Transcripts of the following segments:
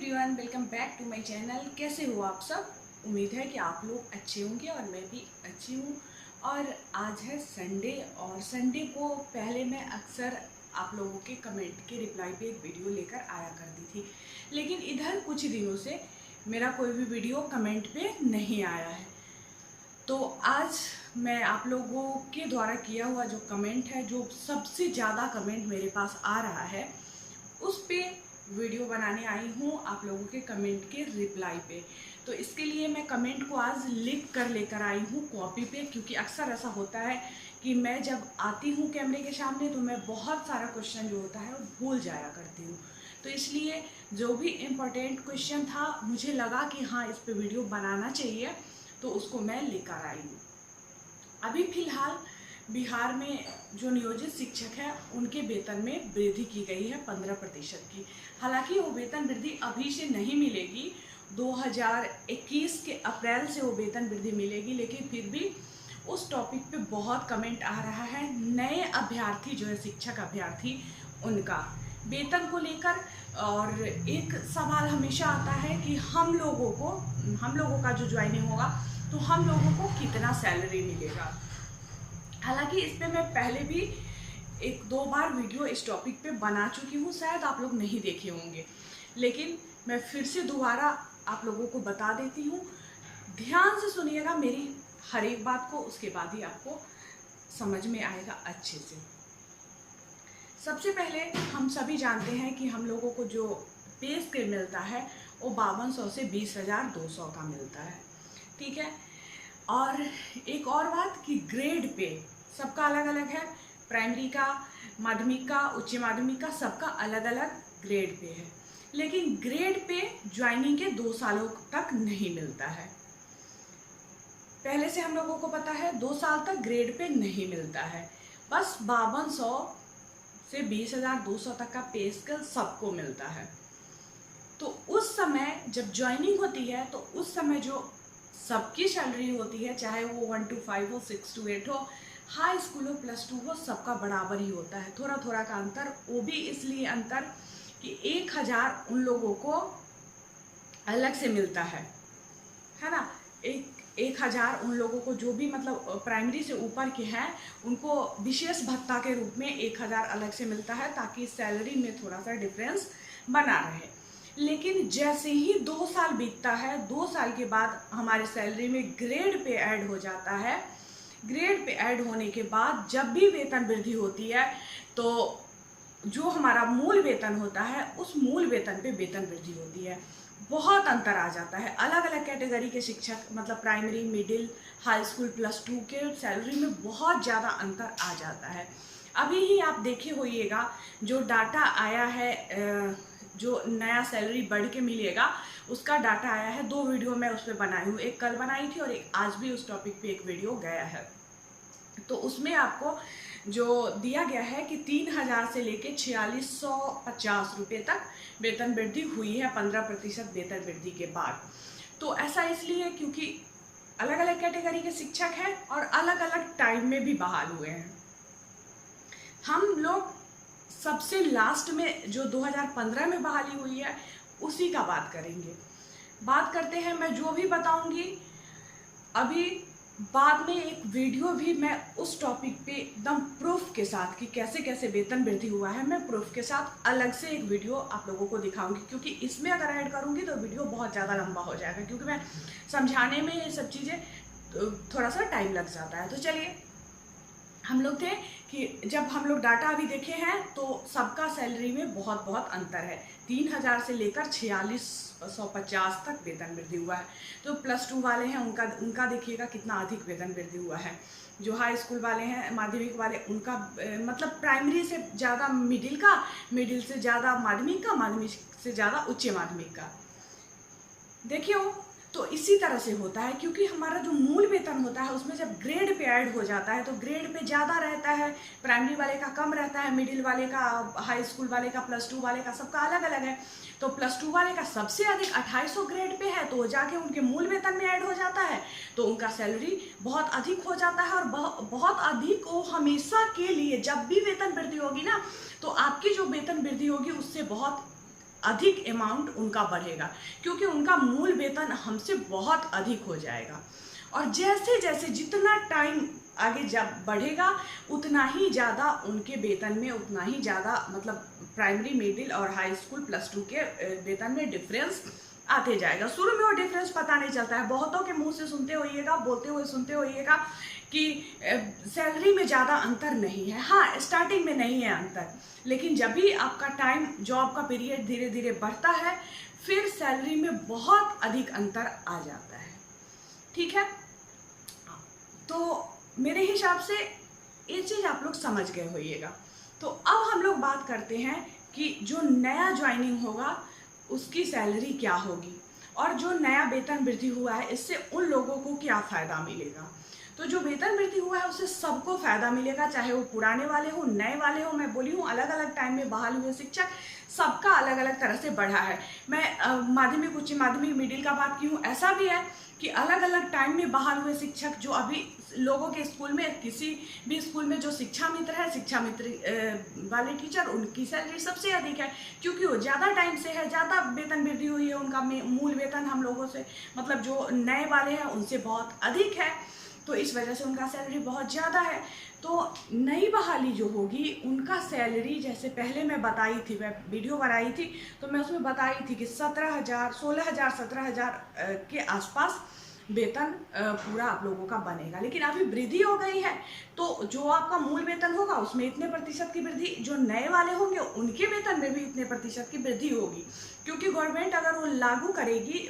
Everyone, welcome back to my channel. कैसे हो आप सब? उम्मीद है कि आप लोग अच्छे होंगे और मैं भी अच्छी हूँ। और आज है संडे, और संडे को पहले मैं अक्सर आप लोगों के कमेंट के रिप्लाई पे एक वीडियो लेकर आया करती थी, लेकिन इधर कुछ दिनों से मेरा कोई भी वीडियो कमेंट पे नहीं आया है। तो आज मैं आप लोगों के द्वारा किया हुआ जो कमेंट है, जो सबसे ज़्यादा कमेंट मेरे पास आ रहा है, उस पे वीडियो बनाने आई हूँ आप लोगों के कमेंट के रिप्लाई पे। तो इसके लिए मैं कमेंट को आज लिख कर लेकर आई हूँ कॉपी पे, क्योंकि अक्सर ऐसा होता है कि मैं जब आती हूँ कैमरे के सामने तो मैं बहुत सारा क्वेश्चन जो होता है वो भूल जाया करती हूँ। तो इसलिए जो भी इम्पोर्टेंट क्वेश्चन था मुझे लगा कि हाँ, इस पे वीडियो बनाना चाहिए, तो उसको मैं लेकर आई हूँ। अभी फिलहाल बिहार में जो नियोजित शिक्षक हैं उनके वेतन में वृद्धि की गई है 15% की। हालांकि वो वेतन वृद्धि अभी से नहीं मिलेगी, 2021 के अप्रैल से वो वेतन वृद्धि मिलेगी, लेकिन फिर भी उस टॉपिक पे बहुत कमेंट आ रहा है। नए अभ्यर्थी जो है, शिक्षक अभ्यर्थी, उनका वेतन को लेकर। और एक सवाल हमेशा आता है कि हम लोगों का जो ज्वाइनिंग होगा तो हम लोगों को कितना सैलरी मिलेगा। हालांकि इस पे मैं पहले भी एक दो बार वीडियो इस टॉपिक पे बना चुकी हूँ, शायद आप लोग नहीं देखे होंगे, लेकिन मैं फिर से दोबारा आप लोगों को बता देती हूँ। ध्यान से सुनिएगा मेरी हर एक बात को, उसके बाद ही आपको समझ में आएगा अच्छे से। सबसे पहले हम सभी जानते हैं कि हम लोगों को जो पे स्केल मिलता है वो 5200 से 20,200 का मिलता है, ठीक है। और एक और बात कि ग्रेड पे सबका अलग अलग है। प्राइमरी का, माध्यमिक का, उच्च माध्यमिक का, सबका अलग अलग ग्रेड पे है, लेकिन ग्रेड पे ज्वाइनिंग के 2 सालों तक नहीं मिलता है। पहले से हम लोगों को पता है 2 साल तक ग्रेड पे नहीं मिलता है, बस 5200 से 20,200 तक का पे स्केल सबको मिलता है। तो उस समय जब ज्वाइनिंग होती है तो उस समय जो सबकी सैलरी होती है, चाहे वो 1 to 5 हो, 6 to 8 हो, हाई स्कूल हो, +2 हो, सबका बराबर ही होता है। थोड़ा थोड़ा का अंतर, वो भी इसलिए अंतर कि 1,000 उन लोगों को अलग से मिलता है ना। 1,000 उन लोगों को जो भी मतलब प्राइमरी से ऊपर के हैं उनको विशेष भत्ता के रूप में 1,000 अलग से मिलता है, ताकि सैलरी में थोड़ा सा डिफरेंस बना रहे। लेकिन जैसे ही 2 साल बीतता है, 2 साल के बाद हमारे सैलरी में ग्रेड पे ऐड हो जाता है। ग्रेड पे ऐड होने के बाद जब भी वेतन वृद्धि होती है तो जो हमारा मूल वेतन होता है उस मूल वेतन पे वेतन वृद्धि होती है। बहुत अंतर आ जाता है। अलग अलग कैटेगरी के शिक्षक, मतलब प्राइमरी, मिडिल, हाई स्कूल, +2 के सैलरी में बहुत ज़्यादा अंतर आ जाता है। अभी ही आप देखे होइएगा जो डाटा आया है, जो नया सैलरी बढ़ के मिलेगा उसका डाटा आया है। 2 वीडियो मैं उस पर बनाई हूँ, एक कल बनाई थी और एक आज भी उस टॉपिक पे एक वीडियो गया है। तो उसमें आपको जो दिया गया है कि 3,000 से लेके 4,650 रुपये तक वेतन वृद्धि हुई है 15% वेतन वृद्धि के बाद। तो ऐसा इसलिए क्योंकि अलग अलग कैटेगरी के शिक्षक हैं और अलग अलग टाइम में भी बहाल हुए हैं। हम लोग सबसे लास्ट में जो 2015 में बहाली हुई है उसी का बात करेंगे। बात करते हैं, मैं जो भी बताऊंगी अभी बाद में एक वीडियो भी मैं उस टॉपिक पे एकदम प्रूफ के साथ कि कैसे कैसे वेतन वृद्धि हुआ है, मैं प्रूफ के साथ अलग से एक वीडियो आप लोगों को दिखाऊंगी, क्योंकि इसमें अगर ऐड करूंगी तो वीडियो बहुत ज़्यादा लंबा हो जाएगा, क्योंकि मैं समझाने में ये सब चीज़ें थोड़ा सा टाइम लग जाता है। तो चलिए, हम लोग थे कि जब हम लोग डाटा अभी देखे हैं तो सबका सैलरी में बहुत बहुत अंतर है। 3,000 से लेकर 4,650 तक वेतन वृद्धि हुआ है। तो +2 वाले हैं उनका देखिएगा कितना अधिक वेतन वृद्धि हुआ है। जो हाई स्कूल वाले हैं, माध्यमिक वाले, उनका मतलब प्राइमरी से ज़्यादा मिडिल का, मिडिल से ज़्यादा माध्यमिक का, माध्यमिक से ज़्यादा उच्च माध्यमिक का। देखिए, तो इसी तरह से होता है, क्योंकि हमारा जो मूल वेतन होता है उसमें जब ग्रेड पे ऐड हो जाता है तो ग्रेड पे ज़्यादा रहता है, प्राइमरी वाले का कम रहता है, मिडिल वाले का, हाई स्कूल वाले का, +2 वाले का, सबका अलग अलग है। तो +2 वाले का सबसे अधिक 2,800 ग्रेड पे है, तो वो जाके उनके मूल वेतन में ऐड हो जाता है, तो उनका सैलरी बहुत अधिक हो जाता है। और बहुत अधिक वो हमेशा के लिए, जब भी वेतन वृद्धि होगी ना, तो आपकी जो वेतन वृद्धि होगी उससे बहुत अधिक अमाउंट उनका बढ़ेगा, क्योंकि उनका मूल वेतन हमसे बहुत अधिक हो जाएगा। और जैसे जैसे जितना टाइम आगे जब बढ़ेगा उतना ही ज़्यादा उनके वेतन में, उतना ही ज़्यादा मतलब प्राइमरी, मिडिल और हाई स्कूल +2 के वेतन में डिफरेंस आते जाएगा। शुरू में वो डिफरेंस पता नहीं चलता है, बहुतों के मुंह से सुनते होइएगा, बोलते हुए सुनते होइएगा कि सैलरी में ज़्यादा अंतर नहीं है। हाँ, स्टार्टिंग में नहीं है अंतर, लेकिन जब भी आपका टाइम, जॉब का पीरियड धीरे धीरे बढ़ता है, फिर सैलरी में बहुत अधिक अंतर आ जाता है। ठीक है, तो मेरे हिसाब से ये चीज़ आप लोग समझ गए होइएगा। तो अब हम लोग बात करते हैं कि जो नया ज्वाइनिंग होगा उसकी सैलरी क्या होगी, और जो नया वेतन वृद्धि हुआ है इससे उन लोगों को क्या फ़ायदा मिलेगा। तो जो वेतन वृद्धि हुआ है उससे सबको फ़ायदा मिलेगा, चाहे वो पुराने वाले हो, नए वाले हो। मैं बोली हूँ अलग अलग टाइम में बहाल हुए शिक्षक सबका अलग अलग तरह से बढ़ा है। मैं माध्यमिक, उच्च माध्यमिक, मिडिल का बात की हूँ। ऐसा भी है कि अलग अलग टाइम में बहाल हुए शिक्षक जो अभी लोगों के स्कूल में, किसी भी स्कूल में जो शिक्षा मित्र है, शिक्षा मित्र वाले टीचर, उनकी सैलरी सबसे अधिक है, क्योंकि वो ज़्यादा टाइम से है, ज़्यादा वेतन वृद्धि हुई है। उनका मूल वेतन हम लोगों से, मतलब जो नए वाले हैं उनसे बहुत अधिक है, तो इस वजह से उनका सैलरी बहुत ज़्यादा है। तो नई बहाली जो होगी उनका सैलरी, जैसे पहले मैं बताई थी, मैं वीडियो बनाई थी तो मैं उसमें बताई थी कि 17,000, 16,000, 17,000 के आसपास वेतन पूरा आप लोगों का बनेगा। लेकिन अभी वृद्धि हो गई है, तो जो आपका मूल वेतन होगा उसमें इतने प्रतिशत की वृद्धि, जो नए वाले होंगे उनके वेतन में भी इतने प्रतिशत की वृद्धि होगी। क्योंकि गवर्नमेंट अगर वो लागू करेगी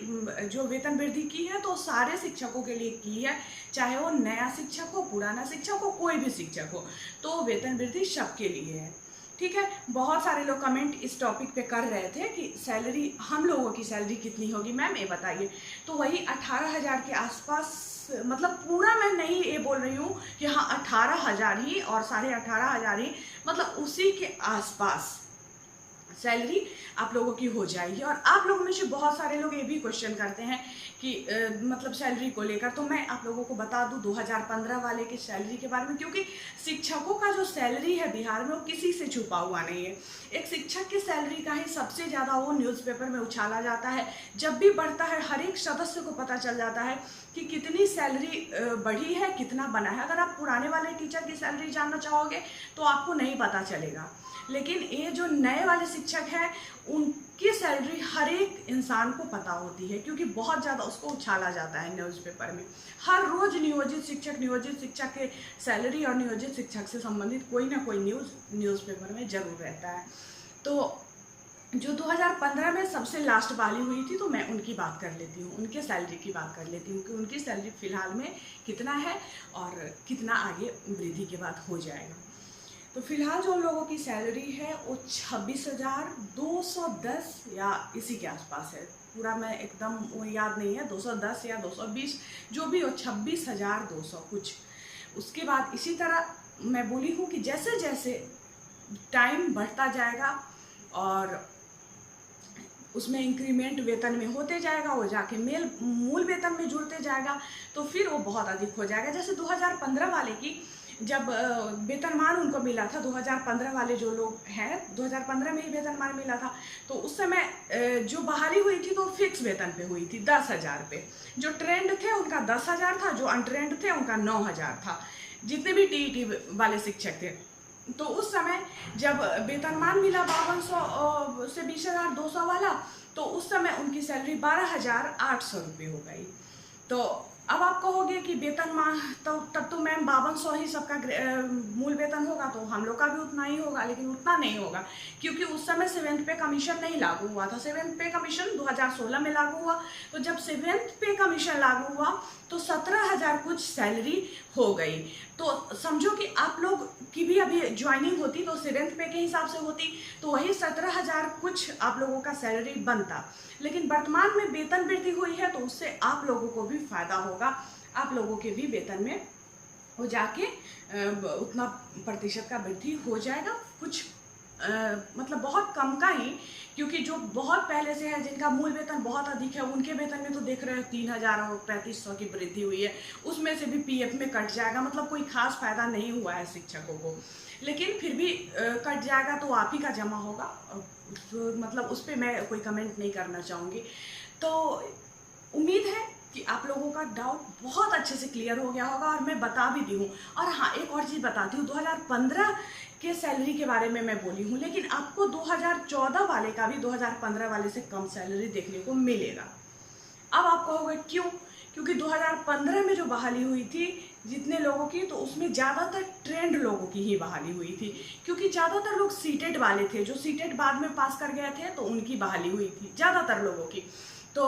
जो वेतन वृद्धि की है, तो सारे शिक्षकों के लिए की है, चाहे वो नया शिक्षक हो, पुराना शिक्षक हो, कोई भी शिक्षक हो, तो वेतन वृद्धि सबके लिए है। ठीक है, बहुत सारे लोग कमेंट इस टॉपिक पे कर रहे थे कि सैलरी, हम लोगों की सैलरी कितनी होगी मैम ये बताइए। तो वही 18,000 के आसपास, मतलब पूरा मैं नहीं ये बोल रही हूँ कि हाँ 18,000 ही और 18,500 ही, मतलब उसी के आसपास सैलरी आप लोगों की हो जाएगी। और आप लोगों में से बहुत सारे लोग ये भी क्वेश्चन करते हैं कि मतलब सैलरी को लेकर, तो मैं आप लोगों को बता दूं 2015 वाले की सैलरी के बारे में, क्योंकि शिक्षकों का जो सैलरी है बिहार में वो किसी से छुपा हुआ नहीं है। एक शिक्षक की सैलरी का ही सबसे ज़्यादा वो न्यूज़पेपर में उछाला जाता है। जब भी बढ़ता है हर एक सदस्य को पता चल जाता है कि कितनी सैलरी बढ़ी है, कितना बना है। अगर आप पुराने वाले टीचर की सैलरी जानना चाहोगे तो आपको नहीं पता चलेगा, लेकिन ये जो नए वाले शिक्षक हैं उनकी सैलरी हर एक इंसान को पता होती है, क्योंकि बहुत ज़्यादा उसको उछाला जाता है न्यूज़पेपर में। हर रोज़ नियोजित शिक्षक के सैलरी और नियोजित शिक्षक से संबंधित कोई ना कोई न्यूज़पेपर में जरूर रहता है। तो जो 2015 में सबसे लास्ट वाली हुई थी, तो मैं उनकी बात कर लेती हूँ, उनके सैलरी की बात कर लेती हूँ कि उनकी सैलरी फ़िलहाल में कितना है और कितना आगे वृद्धि के बाद हो जाएगा। तो फिलहाल जो लोगों की सैलरी है वो 26,210 या इसी के आसपास है। पूरा मैं एकदम वो याद नहीं है, 210 या 220 जो भी हो, 26,200 कुछ। उसके बाद इसी तरह मैं बोली हूँ कि जैसे जैसे टाइम बढ़ता जाएगा और उसमें इंक्रीमेंट वेतन में होते जाएगा, वो जाके मूल वेतन में जुड़ते जाएगा, तो फिर वो बहुत अधिक हो जाएगा। जैसे 2015 वाले की जब वेतनमान उनको मिला था, 2015 वाले जो लोग हैं 2015 में ही वेतनमान मिला था, तो उस समय जो बहाली हुई थी तो फिक्स वेतन पे हुई थी 10,000 पे। जो ट्रेंड थे उनका 10,000 था, जो अनट्रेंड थे उनका 9,000 था, जितने भी टीईटी वाले शिक्षक थे। तो उस समय जब वेतनमान मिला 5200 से 20,200 वाला, तो उस समय उनकी सैलरी 12,800 रुपये हो गई। तो अब आप कहोगे कि वेतनमान तो तब तो मैम 5200 ही सबका मूल वेतन होगा, तो हम लोग का भी उतना ही होगा। लेकिन उतना नहीं होगा, क्योंकि उस समय 7th पे कमीशन नहीं लागू हुआ था। 7th पे कमीशन 2016 में लागू हुआ। तो जब 7th पे कमीशन लागू हुआ तो 17,000 कुछ सैलरी हो गई। तो समझो कि आप लोग की भी अभी ज्वाइनिंग होती तो 7th पे के हिसाब से होती, तो वही 17,000 कुछ आप लोगों का सैलरी बनता। लेकिन वर्तमान में वेतन वृद्धि हुई है तो उससे आप लोगों को भी फायदा होगा, आप लोगों के भी वेतन में हो जाके उतना प्रतिशत का वृद्धि हो जाएगा। कुछ मतलब बहुत कम का ही, क्योंकि जो बहुत पहले से है जिनका मूल वेतन बहुत अधिक है उनके वेतन में तो देख रहे हो 3,000 और 3,500 की वृद्धि हुई है। उसमें से भी पीएफ में कट जाएगा, मतलब कोई खास फायदा नहीं हुआ है शिक्षकों को, लेकिन फिर भी कट जाएगा तो आप ही का जमा होगा, मतलब उस पर मैं कोई कमेंट नहीं करना चाहूँगी। तो उम्मीद है कि आप लोगों का डाउट बहुत अच्छे से क्लियर हो गया होगा और मैं बता भी दी हूँ। और हाँ, एक और चीज़ बताती हूँ, 2015 के सैलरी के बारे में मैं बोली हूँ, लेकिन आपको 2014 वाले का भी 2015 वाले से कम सैलरी देखने को मिलेगा। अब आप कहोगे क्यों? क्योंकि 2015 में जो बहाली हुई थी जितने लोगों की, तो उसमें ज़्यादातर ट्रेंड लोगों की ही बहाली हुई थी, क्योंकि ज़्यादातर लोग सीटेड वाले थे। जो सीटेड बाद में पास कर गए थे तो उनकी बहाली हुई थी ज़्यादातर लोगों की। तो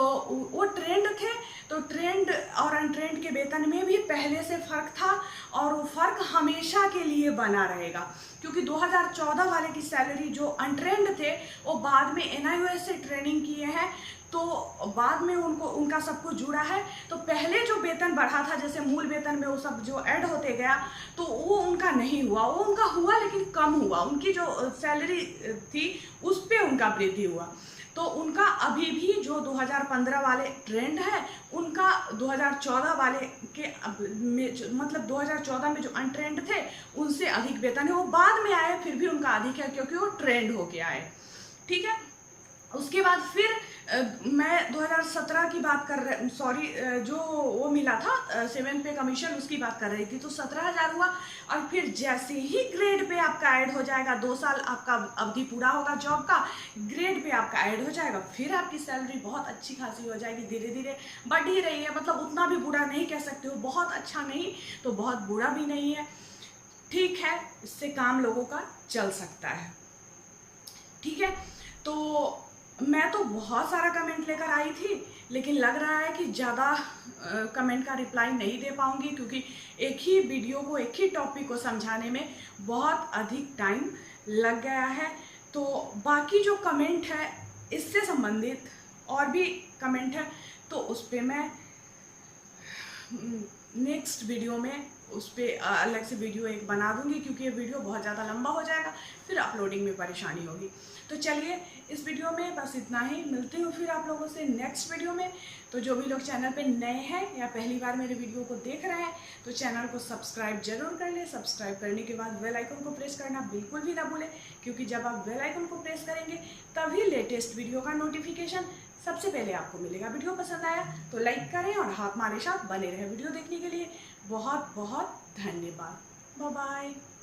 वो ट्रेंड थे, तो ट्रेंड और अनट्रेंड के वेतन में भी पहले से फ़र्क था और वो फ़र्क हमेशा के लिए बना रहेगा। क्योंकि 2014 वाले की सैलरी जो अनट्रेंड थे वो बाद में NIOS से ट्रेनिंग किए हैं, तो बाद में उनका सब कुछ जुड़ा है। तो पहले जो वेतन बढ़ा था, जैसे मूल वेतन में वो सब जो ऐड होते गया, तो वो उनका नहीं हुआ। वो उनका हुआ लेकिन कम हुआ। उनकी जो सैलरी थी उस पर उनका वृद्धि हुआ। तो उनका अभी भी जो 2015 वाले ट्रेंड है, उनका 2014 वाले के मतलब 2014 में जो अनट्रेंड थे उनसे अधिक वेतन है। वो बाद में आए फिर भी उनका अधिक है, क्योंकि वो ट्रेंड होके आए। ठीक है। उसके बाद फिर मैं 2017 की बात कर रही, सॉरी, जो वो मिला था 7 पे कमीशन, उसकी बात कर रही थी। तो 17,000 हुआ। और फिर जैसे ही ग्रेड पे आपका ऐड हो जाएगा, 2 साल आपका अवधि पूरा होगा जॉब का, ग्रेड पे आपका ऐड हो जाएगा, फिर आपकी सैलरी बहुत अच्छी खासी हो जाएगी। धीरे धीरे बढ़ ही रही है। मतलब उतना भी बुरा नहीं कह सकते हो, बहुत अच्छा नहीं तो बहुत बुरा भी नहीं है। ठीक है, इससे काम लोगों का चल सकता है। ठीक है। तो मैं तो बहुत सारा कमेंट लेकर आई थी, लेकिन लग रहा है कि ज़्यादा कमेंट का रिप्लाई नहीं दे पाऊँगी, क्योंकि एक ही वीडियो को, एक ही टॉपिक को समझाने में बहुत अधिक टाइम लग गया है। तो बाकी जो कमेंट है इससे संबंधित और भी कमेंट है, तो उस पर मैं नेक्स्ट वीडियो में उस पर अलग से वीडियो एक बना दूंगी, क्योंकि ये वीडियो बहुत ज़्यादा लंबा हो जाएगा, फिर अपलोडिंग में परेशानी होगी। तो चलिए, इस वीडियो में बस इतना ही। मिलती हूँ फिर आप लोगों से नेक्स्ट वीडियो में। तो जो भी लोग चैनल पे नए हैं या पहली बार मेरे वीडियो को देख रहे हैं, तो चैनल को सब्सक्राइब जरूर कर लें। सब्सक्राइब करने के बाद बेल आइकन को प्रेस करना बिल्कुल भी ना भूलें, क्योंकि जब आप बेल आइकन को प्रेस करेंगे तभी लेटेस्ट वीडियो का नोटिफिकेशन सबसे पहले आपको मिलेगा। वीडियो पसंद आया तो लाइक करें और हाथ हमारे साथ बने रहे। वीडियो देखने के लिए बहुत बहुत धन्यवाद। Bye bye.